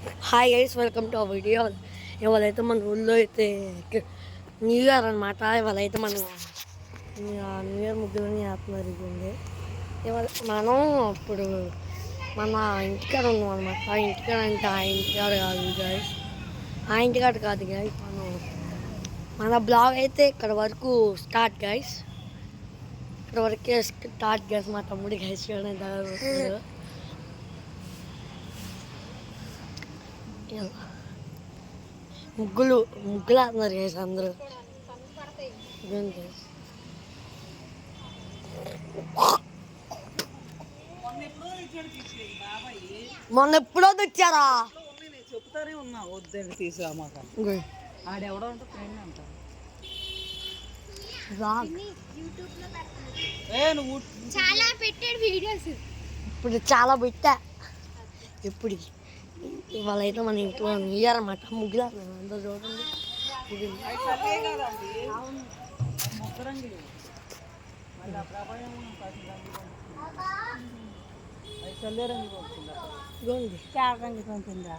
Hi guys, welcome to our video. ఇవాళైతే మన ఊళ్ళో అయితే న్యూ ఇయర్ అనమాట. ఇవాళైతే మనం న్యూ ఇయర్ ముగ్గులని చేస్తున్నారు. ఇది ఇవాళ మనం ఇప్పుడు మన ఇంటికాడ ఉన్నాం అనమాట. ఇంటికాడ అంటే ఆ ఇంటికాడ కాదు గైస్, ఆ ఇంటికాడ కాదు గైస్. మన బ్లాగ్ అయితే ఇక్కడ వరకు స్టార్ట్ గైస్, ఇక్కడ వరకే స్టార్ట్ గైస్. మా తమ్ముడి గైస్ చూడండి, ముగ్గులు అన్నారు గైస్ అందరూ. మొన్న ఎప్పుడో తెచ్చారా చెప్తానే ఉన్నా వద్దని తీసామాక ఆడెవడో అంటే ఫ్రెండ్ అంట. చాలా పెట్టాడు వీడియోస్, ఇప్పుడు చాలా పెట్టా. ఎప్పుడు ఇవాళ అయితే మన ఇంట్లో న్యూ ఇయర్ అన్నమాట. ముగ్గులు అందరూ చూడండి. చల్లే రంగు ఇదిగోండి. రంగు పంపిందా.